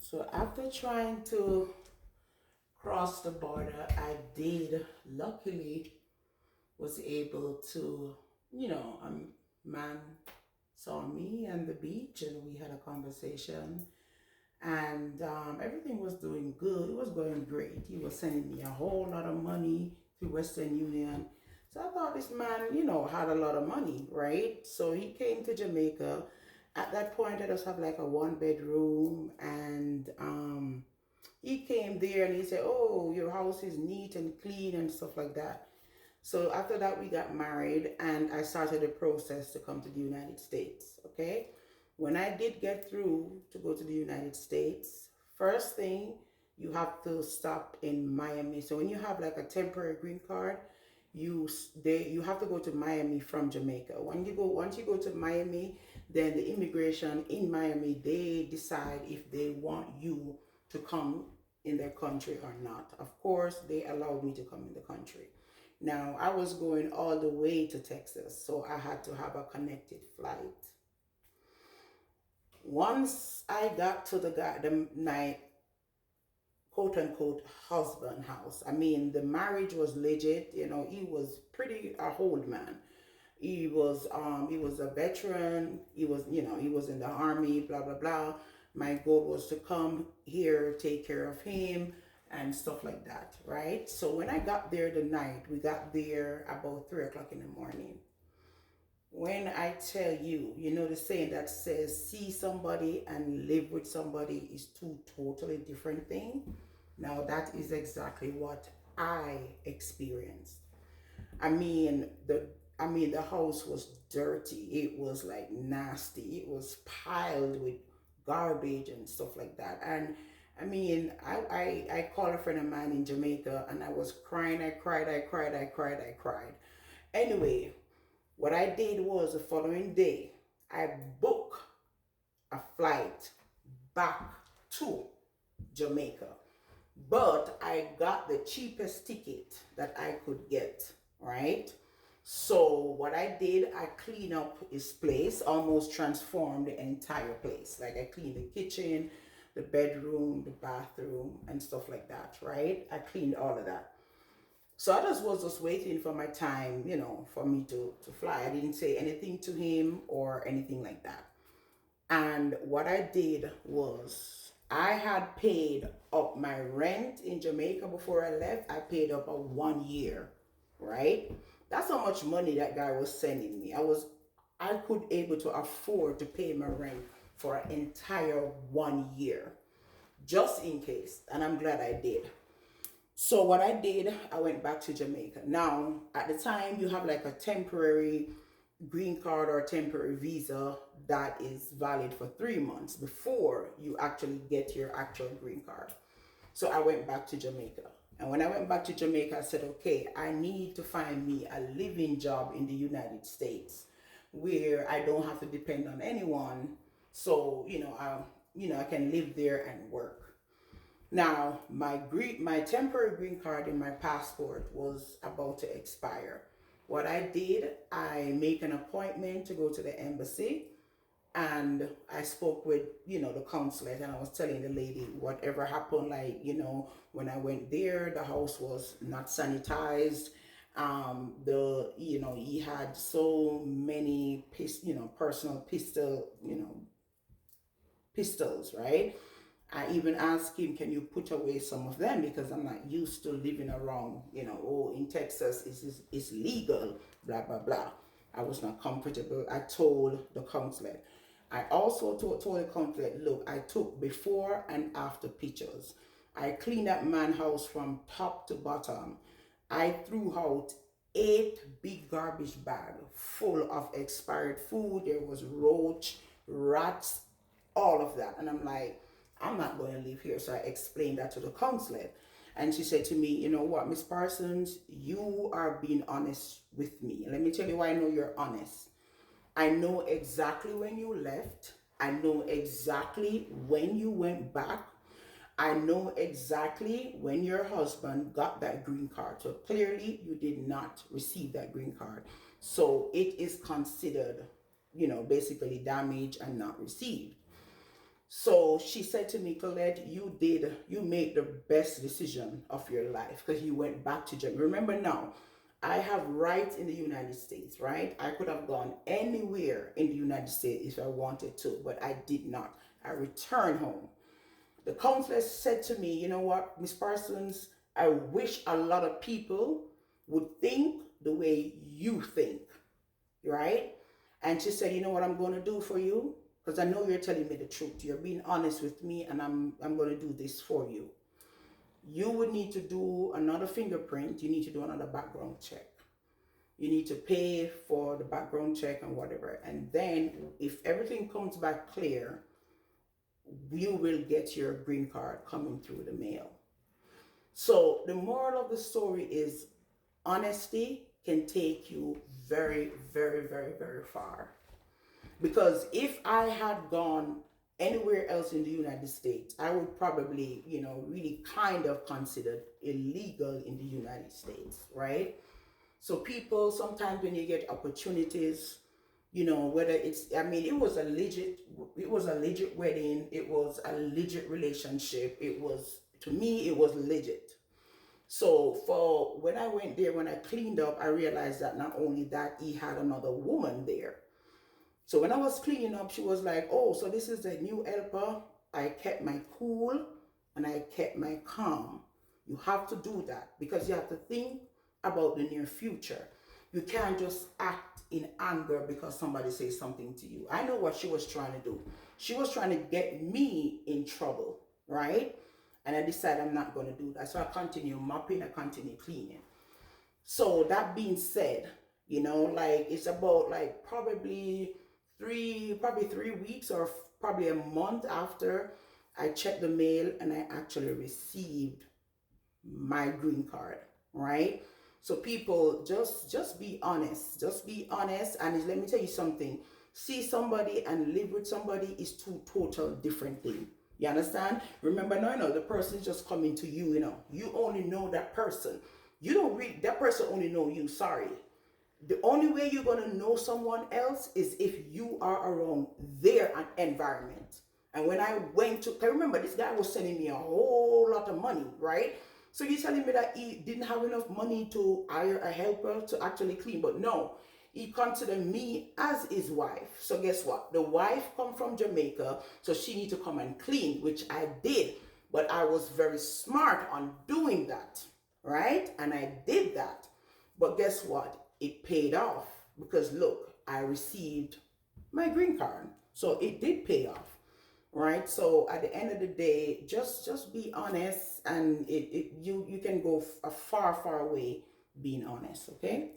So after trying to cross the border, I did luckily was able to, a man saw me on the beach and we had a conversation and everything was doing good. It was going great. He was sending me a whole lot of money through Western Union. So I thought this man, had a lot of money, right? So he came to Jamaica. At that point, I just have like a one bedroom, and he came there and he said, "Oh, your house is neat and clean and stuff like that." So after that, we got married, and I started the process to come to the United States. Okay, when I did get through to go to the United States, first thing you have to stop in Miami. So when you have like a temporary green card, you have to go to Miami from Jamaica. Once you go to Miami, then the immigration in Miami they decide if they want you to come in their country or not. Of course, they allowed me to come in the country. Now I was going all the way to Texas, so I had to have a connected flight. Once I got to my quote unquote husband house, I mean the marriage was legit. He was pretty a old man. He was a veteran. He was in the army. Blah blah blah. My goal was to come here, take care of him, and stuff like that. Right. So when I got there the night, we got there about 3 o'clock in the morning. When I tell you, the saying that says see somebody and live with somebody is two totally different things. Now that is exactly what I experienced. I mean the house was dirty. It was like nasty. It was piled with garbage and stuff like that. And I called a friend of mine in Jamaica and I was crying. I cried. I cried. I cried. I cried. Anyway, what I did was the following day, I booked a flight back to Jamaica. But I got the cheapest ticket that I could get, right? So what I did, I cleaned up his place, almost transformed the entire place. Like I cleaned the kitchen, the bedroom, the bathroom, and stuff like that, right? I cleaned all of that. So I was just waiting for my time, for me to fly. I didn't say anything to him or anything like that. And what I did was I had paid up my rent in Jamaica before I left. I paid up a 1 year, right? That's how much money that guy was sending me. I could able to afford to pay my rent for an entire 1 year, just in case. And I'm glad I did. So what I did, I went back to Jamaica. Now, at the time, you have like a temporary green card or temporary visa that is valid for 3 months before you actually get your actual green card. So I went back to Jamaica. And when I went back to Jamaica, I said, okay, I need to find me a living job in the United States where I don't have to depend on anyone. So, I can live there and work. Now, my temporary green card in my passport was about to expire. What I did, I make an appointment to go to the embassy and I spoke with, the consulate and I was telling the lady whatever happened, like, when I went there, the house was not sanitized. He had so many personal pistols, right? I even asked him, can you put away some of them? Because I'm not used to living around, oh, in Texas, it's legal, blah, blah, blah. I was not comfortable. I told the consulate. I also told the consulate, look, I took before and after pictures. I cleaned that man's house from top to bottom. I threw out 8 big garbage bags full of expired food. There was roach, rats, all of that. And I'm like, I'm not going to live here. So I explained that to the consulate. And she said to me, you know what, Miss Parsons, you are being honest with me. And let me tell you why I know you're honest. I know exactly when you left. I know exactly when you went back. I know exactly when your husband got that green card. So clearly you did not receive that green card. So it is considered, basically damaged and not received. So she said to me, Colette, you made the best decision of your life because you went back to Jamaica. Remember now, I have rights in the United States, right? I could have gone anywhere in the United States if I wanted to, but I did not. I returned home. The counselor said to me, you know what, Miss Parsons, I wish a lot of people would think the way you think, right? And she said, you know what I'm going to do for you? Because I know you're telling me the truth. You're being honest with me, and I'm going to do this for you. You would need to do another fingerprint. You need to do another background check. You need to pay for the background check and whatever. And then if everything comes back clear, you will get your green card coming through the mail. So the moral of the story is honesty can take you very, very, very, very far. Because if I had gone anywhere else in the United States, I would probably, really kind of considered illegal in the United States, right? So people sometimes when you get opportunities, whether it's, I mean, it was a legit wedding, it was a legit relationship, it was, to me, it was legit. So for when I went there, when I cleaned up, I realized that not only that, he had another woman there. So when I was cleaning up, she was like, oh, so this is the new helper. I kept my cool and I kept my calm. You have to do that because you have to think about the near future. You can't just act in anger because somebody says something to you. I know what she was trying to do. She was trying to get me in trouble, right? And I decided I'm not going to do that. So I continue mopping, I continue cleaning. So that being said, like it's about like probably 3 weeks or probably a month after I checked the mail and I actually received my green card, right? So people just be honest. Just be honest. And let me tell you something. See somebody and live with somebody is two total different things. You understand? Remember, no, the person is just coming to you, You only know that person. You don't read that person only know you. Sorry. The only way you're going to know someone else is if you are around their environment. And when I went to, I remember this guy was sending me a whole lot of money, right? So you're telling me that he didn't have enough money to hire a helper to actually clean, but no, he considered me as his wife. So guess what? The wife come from Jamaica, so she need to come and clean, which I did. But I was very smart on doing that, right? And I did that. But guess what? It paid off because look, I received my green card. So it did pay off, right? So at the end of the day, just be honest, and you can go a far away being honest, okay?